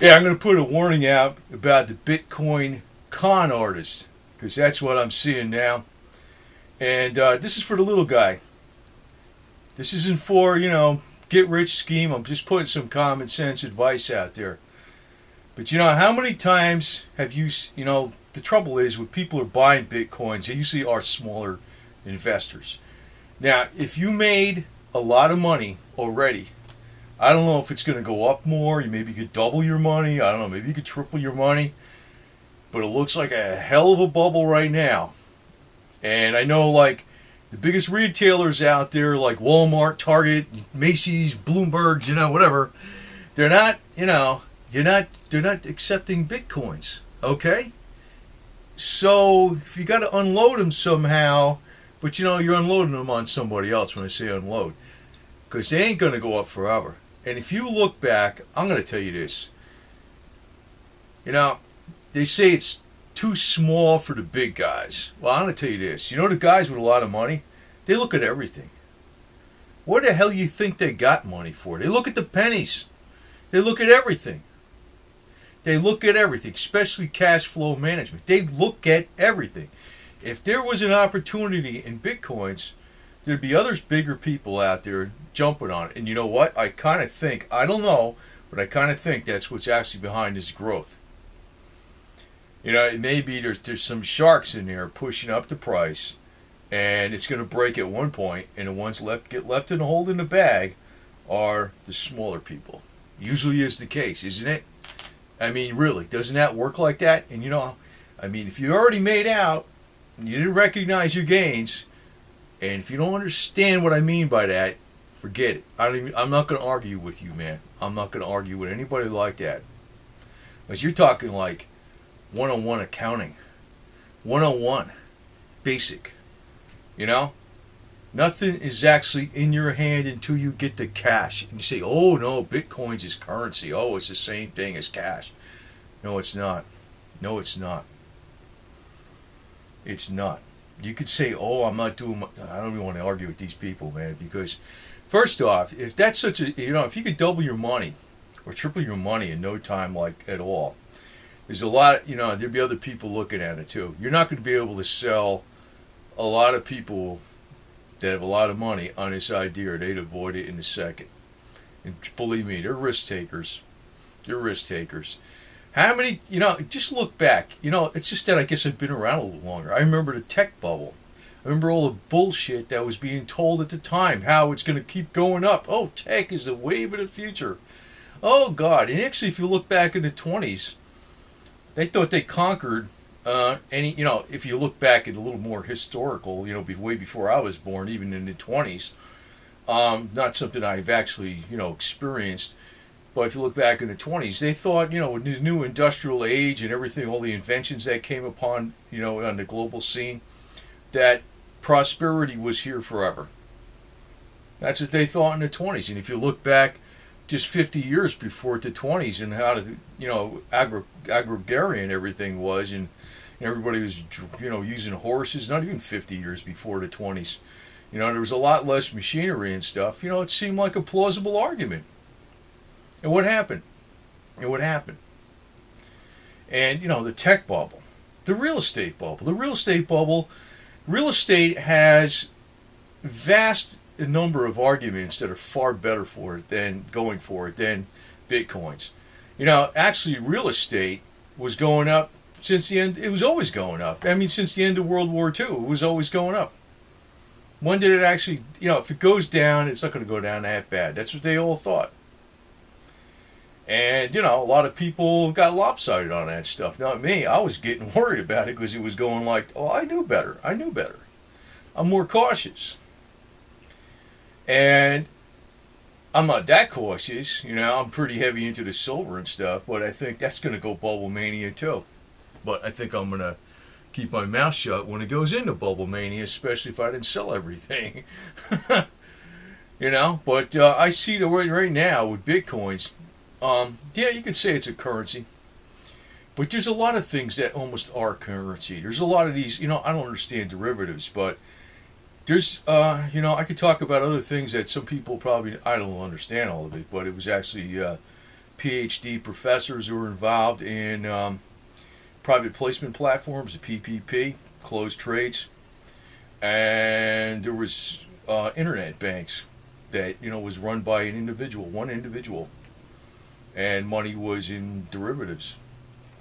Yeah, I'm going to put a warning out about the Bitcoin con artist, because that's what I'm seeing now. And this is for the little guy. This isn't for, get rich scheme. I'm just putting some common sense advice out there. But how many times have you, the trouble is when people are buying Bitcoins, they usually are smaller investors. Now, if you made a lot of money already, I don't know if it's going to go up more. You maybe could double your money. I don't know. Maybe you could triple your money. But it looks like a hell of a bubble right now. And I know, like, the biggest retailers out there, like Walmart, Target, Macy's, Bloomberg, whatever, they're not, they're not accepting Bitcoins. Okay? So, if you got to unload them somehow, but you're unloading them on somebody else when I say unload. Because they ain't going to go up forever. And if you look back, I'm going to tell you this. They say it's too small for the big guys. Well, I'm going to tell you this. The guys with a lot of money, they look at everything. What the hell do you think they got money for? They look at the pennies. They look at everything. They look at everything, especially cash flow management. They look at everything. If there was an opportunity in Bitcoins, there'd be other bigger people out there jumping on it. And you know what? I kind of think, I don't know, but I kind of think that's what's actually behind this growth. It may be there's some sharks in there pushing up the price, and it's going to break at one point, and the ones get left in the hold in the bag are the smaller people. Usually is the case, isn't it? I mean, really, doesn't that work like that? And if you already made out, and you didn't recognize your gains, and if you don't understand what I mean by that, forget it. I'm not going to argue with you, man. I'm not going to argue with anybody like that. Because you're talking like 101 accounting. 101. Basic. Nothing is actually in your hand until you get the cash. And you say, oh, no, Bitcoins is currency. Oh, it's the same thing as cash. No, it's not. No, it's not. It's not. You could say, oh, I'm not doing I don't even want to argue with these people, man, because first off, if that's such a, if you could double your money or triple your money in no time, like at all, there's a lot, there'd be other people looking at it too. You're not going to be able to sell a lot of people that have a lot of money on this idea, or they'd avoid it in a second. And believe me, they're risk takers. They're risk takers. How many, just look back. It's just that I guess I've been around a little longer. I remember the tech bubble. I remember all the bullshit that was being told at the time, how it's going to keep going up. Oh, tech is the wave of the future. Oh, God. And actually, if you look back in the 20s, they thought they conquered if you look back at a little more historical, way before I was born, even in the 20s, not something I've actually, experienced. But if you look back in the 20s, they thought, with the new industrial age and everything, all the inventions that came upon, on the global scene, that prosperity was here forever. That's what they thought in the 20s. And if you look back just 50 years before the 20s and how agrarian everything was, and everybody was, using horses, not even 50 years before the 20s. There was a lot less machinery and stuff. It seemed like a plausible argument. And what happened? And the tech bubble, the real estate bubble, real estate has vast number of arguments that are far better for it than Bitcoins. Actually real estate was going up since the end. It was always going up. I mean, since the end of World War II, it was always going up. When did it actually, if it goes down, it's not going to go down that bad. That's what they all thought. And, a lot of people got lopsided on that stuff. Not me. I was getting worried about it because it was going like, oh, I knew better. I'm more cautious. And I'm not that cautious. I'm pretty heavy into the silver and stuff. But I think that's going to go bubble mania too. But I think I'm going to keep my mouth shut when it goes into bubble mania, especially if I didn't sell everything. But I see the right now with Bitcoins. Yeah, you could say it's a currency, but there's a lot of things that almost are currency. There's a lot of these, I don't understand derivatives, but there's, I could talk about other things that some people probably, I don't understand all of it, but it was actually PhD professors who were involved in private placement platforms, the PPP, closed trades, and there was internet banks that was run by one individual, and money was in derivatives.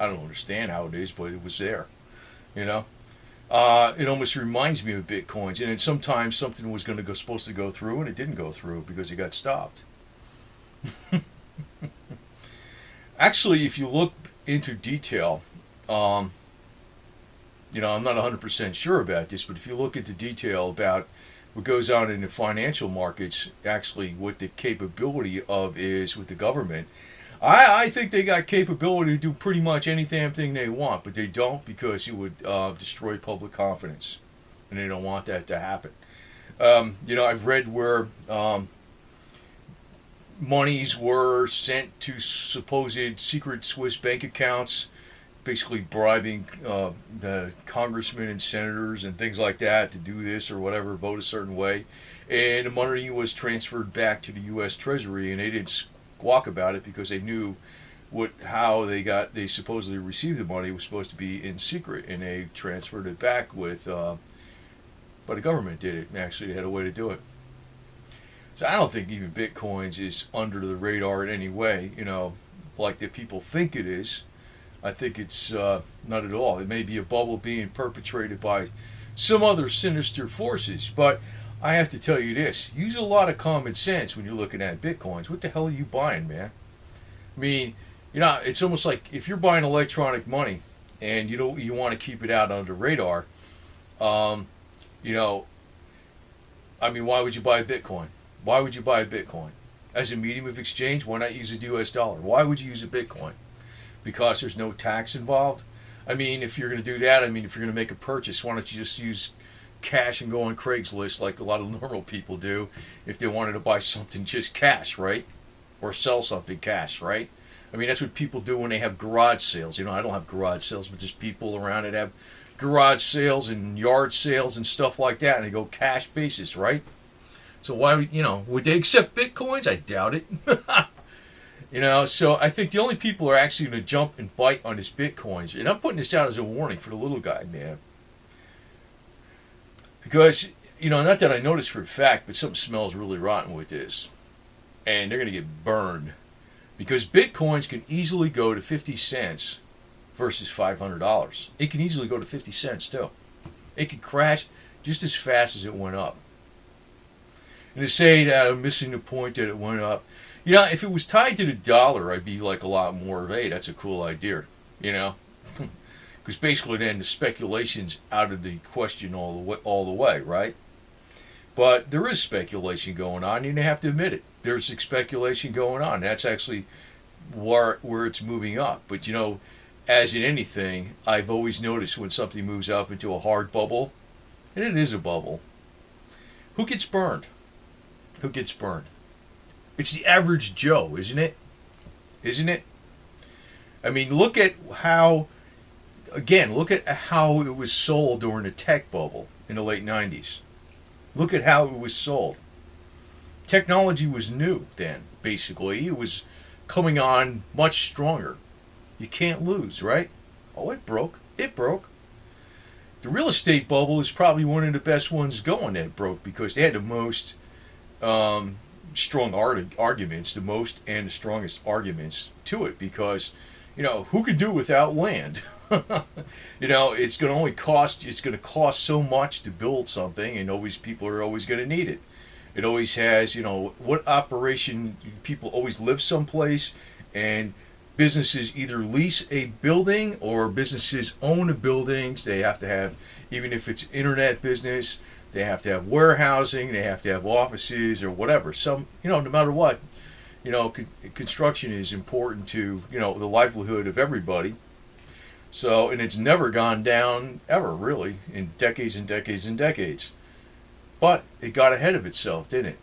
I don't understand how it is, but it was there. You know, it almost reminds me of Bitcoins, and then sometimes something was supposed to go through, and it didn't go through because it got stopped. Actually, if you look into detail, I'm not 100% sure about this, but if you look into detail about what goes on in the financial markets, actually what the capability of is with the government, I think they got capability to do pretty much anything they want, but they don't because it would destroy public confidence, and they don't want that to happen. I've read where monies were sent to supposed secret Swiss bank accounts, basically bribing the congressmen and senators and things like that to do this or whatever, vote a certain way, and the money was transferred back to the U.S. Treasury, and they didn't squawk about it because they knew how they supposedly received the money was supposed to be in secret, and they transferred it back but the government did it, and actually they had a way to do it. So I don't think even Bitcoins is under the radar in any way, like the people think it is. I think it's not at all. It may be a bubble being perpetrated by some other sinister forces, but I have to tell you this. Use a lot of common sense when you're looking at Bitcoins. What the hell are you buying, man? I mean, it's almost like if you're buying electronic money and you want to keep it out under the radar, why would you buy Bitcoin? Why would you buy Bitcoin? As a medium of exchange, why not use a US dollar? Why would you use a Bitcoin? Because there's no tax involved? I mean, if you're going to do that, if you're going to make a purchase, why don't you just use cash and go on Craigslist like a lot of normal people do if they wanted to buy something just cash, right? Or sell something cash, right? That's what people do when they have garage sales. I don't have garage sales, but there's people around that have garage sales and yard sales and stuff like that, and they go cash basis, right? So why, would they accept Bitcoins? I doubt it. So I think the only people who are actually going to jump and bite on this Bitcoins, and I'm putting this out as a warning for the little guy, man. Because, not that I noticed for a fact, but something smells really rotten with this. And they're going to get burned. Because Bitcoins can easily go to 50 cents versus $500. It can easily go to 50 cents too. It can crash just as fast as it went up. And to say that I'm missing the point that it went up, if it was tied to the dollar, I'd be like a lot more of, hey, that's a cool idea, because basically then the speculation's out of the question all the way, right? But there is speculation going on, and you have to admit it. There's speculation going on. That's actually where it's moving up. But as in anything, I've always noticed when something moves up into a hard bubble, and it is a bubble, who gets burned? Who gets burned? It's the average Joe, isn't it? Isn't it? Look at how it was sold during the tech bubble in the late 90s. Look at how it was sold. Technology was new then, basically. It was coming on much stronger. You can't lose, right? Oh, it broke. It broke. The real estate bubble is probably one of the best ones going that broke because they had the most strong arguments, the most and the strongest arguments to it because, who could do without land? It's going to cost so much to build something, and people are always going to need it. It always has, what operation, people always live someplace, and businesses either lease a building or businesses own the buildings. They have to have, even if it's internet business, they have to have warehousing, they have to have offices or whatever. No matter what, construction is important to, the livelihood of everybody. So, and it's never gone down ever, really, in decades and decades and decades. But it got ahead of itself, didn't it?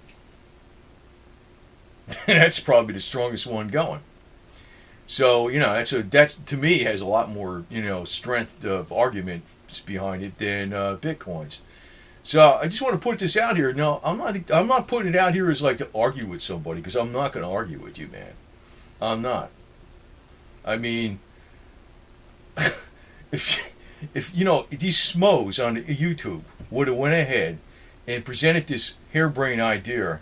And that's probably the strongest one going. So, that's to me has a lot more, strength of arguments behind it than Bitcoins. So I just want to put this out here. No, I'm not putting it out here as like to argue with somebody because I'm not going to argue with you, man. I'm not. I mean, if you know these schmoes on YouTube would have went ahead and presented this harebrained idea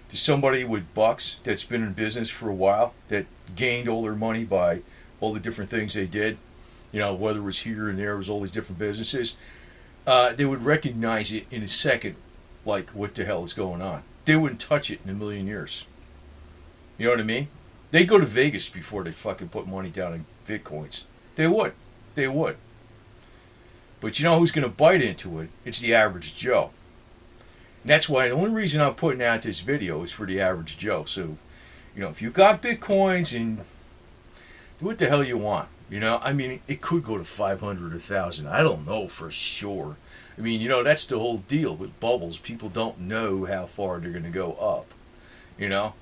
to somebody with bucks that's been in business for a while, that gained all their money by all the different things they did, you know, whether it was here and there, it was all these different businesses, they would recognize it in a second, like, what the hell is going on? They wouldn't touch it in a million years. You know what I mean? They'd go to Vegas before they fucking put money down in Bitcoins. They would. They would. But you know who's going to bite into it? It's the average Joe. And that's why the only reason I'm putting out this video is for the average Joe. So, you know, if you got Bitcoins, and do what the hell you want. You know, I mean, it could go to 500 or 1,000. I don't know for sure. I mean, you know, that's the whole deal with bubbles. People don't know how far they're going to go up. You know,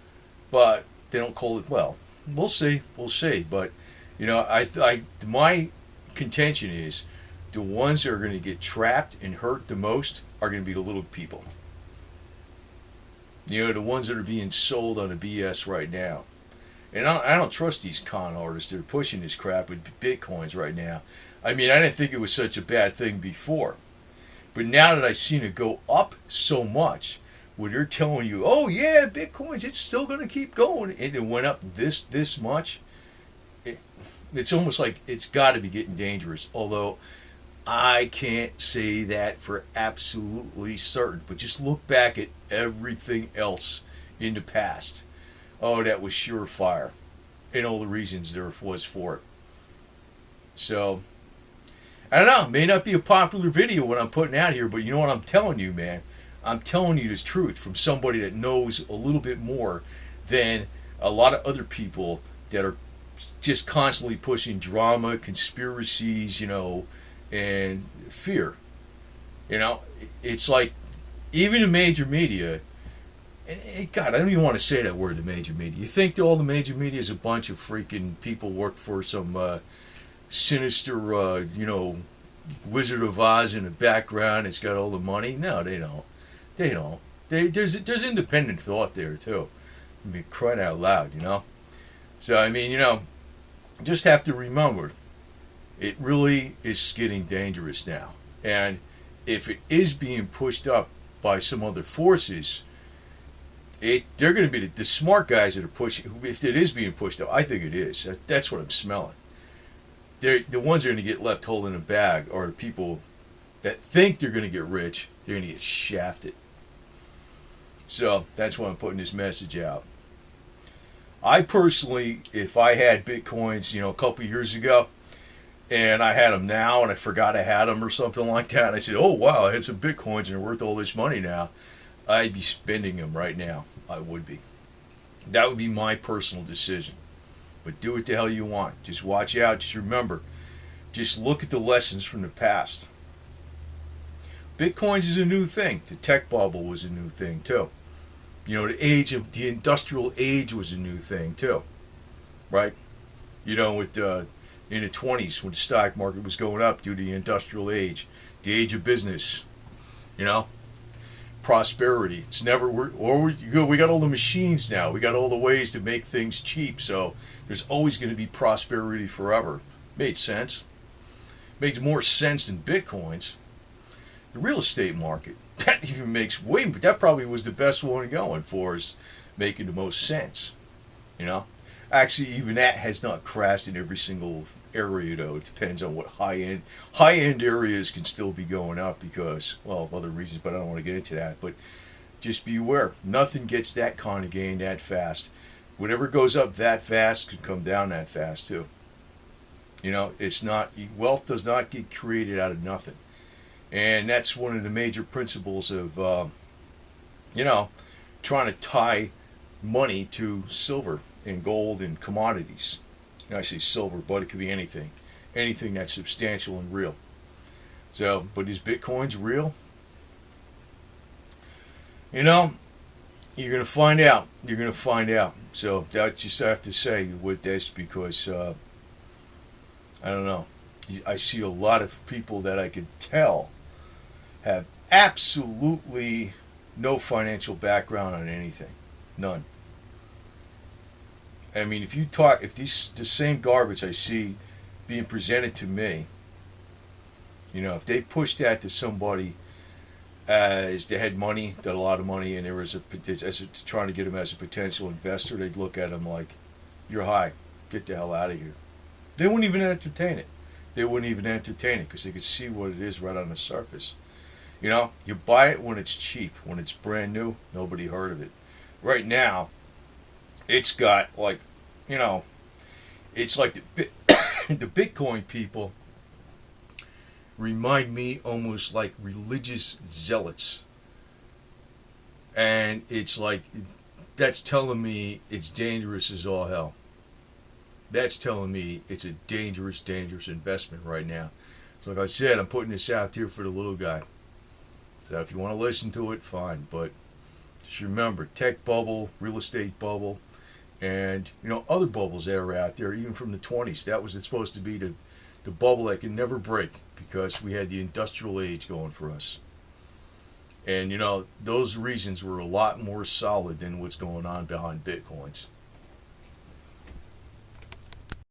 but they don't call it. Well, we'll see. We'll see. But you know, my contention is the ones that are going to get trapped and hurt the most are going to be the little people. You know, the ones that are being sold on the BS right now. And I don't trust these con artists that are pushing this crap with Bitcoins right now. I mean, I didn't think it was such a bad thing before. But now that I've seen it go up so much, where they're telling you, oh yeah, Bitcoins, it's still going to keep going, and it went up this much, it's almost like it's got to be getting dangerous. Although I can't say that for absolutely certain. But just look back at everything else in the past. Oh, that was surefire, and all the reasons there was for it. So, I don't know. It may not be a popular video what I'm putting out here, but you know what I'm telling you, man? I'm telling you this truth from somebody that knows a little bit more than a lot of other people that are just constantly pushing drama, conspiracies, you know, and fear. You know, it's like even the major media. God, I don't even want to say that word, the major media. You think all the major media is a bunch of freaking people work for some sinister, you know, Wizard of Oz in the background. It's got all the money. No, they don't. They don't. There's independent thought there too. I mean, crying out loud, you know. So I mean, you know, just have to remember, it really is getting dangerous now. And if it is being pushed up by some other forces, they're going to be the smart guys that are pushing. If it is being pushed up, I think it is. That's what I'm smelling. The ones that are going to get left holding a bag are the people that think they're going to get rich. They're going to get shafted. So that's why I'm putting this message out. I personally, if I had Bitcoins, you know, a couple of years ago, and I had them now, and I forgot I had them or something like that, and I said, oh wow, I had some Bitcoins and they're worth all this money now, I'd be spending them right now. I would be. That would be my personal decision. But do what the hell you want. Just watch out. Just remember. Just look at the lessons from the past. Bitcoins is a new thing. The tech bubble was a new thing too. You know, the industrial age was a new thing too. Right? You know, with in the 20s when the stock market was going up due to the industrial age, the age of business. You know? Prosperity. It's never we got all the machines now. We got all the ways to make things cheap. So there's always going to be prosperity forever. Made sense. Makes more sense than Bitcoins. The real estate market, that even makes way. That probably was the best one going for us, making the most sense. You know, actually, even that has not crashed in every single area though. It depends on what high end areas can still be going up because, well, of other reasons, but I don't want to get into that. But just be aware, nothing gets that kind of gain that fast. Whatever goes up that fast can come down that fast too. You know, it's not, wealth does not get created out of nothing. And that's one of the major principles of you know, trying to tie money to silver and gold and commodities. I say silver, but it could be anything. Anything that's substantial and real. So, but is Bitcoin's real? You know, you're going to find out. You're going to find out. So, that's just I have to say with this because, I don't know. I see a lot of people that I could tell have absolutely no financial background on anything. None. I mean, if the same garbage I see being presented to me, if they push that to somebody as they had money, got a lot of money, and there was trying to get him as a potential investor, they'd look at him like, "You're high, get the hell out of here." They wouldn't even entertain it. Because they could see what it is right on the surface. You buy it when it's cheap, when it's brand new, nobody heard of it. Right now, it's got it's like the Bitcoin people remind me almost like religious zealots. And it's like, that's telling me it's dangerous as all hell. That's telling me it's a dangerous, dangerous investment right now. So like I said, I'm putting this out here for the little guy. So if you want to listen to it, fine. But just remember, tech bubble, real estate bubble, and other bubbles that are out there, even from the 20s. That was supposed to be the bubble that can never break, because we had the industrial age going for us. And those reasons were a lot more solid than what's going on behind Bitcoins.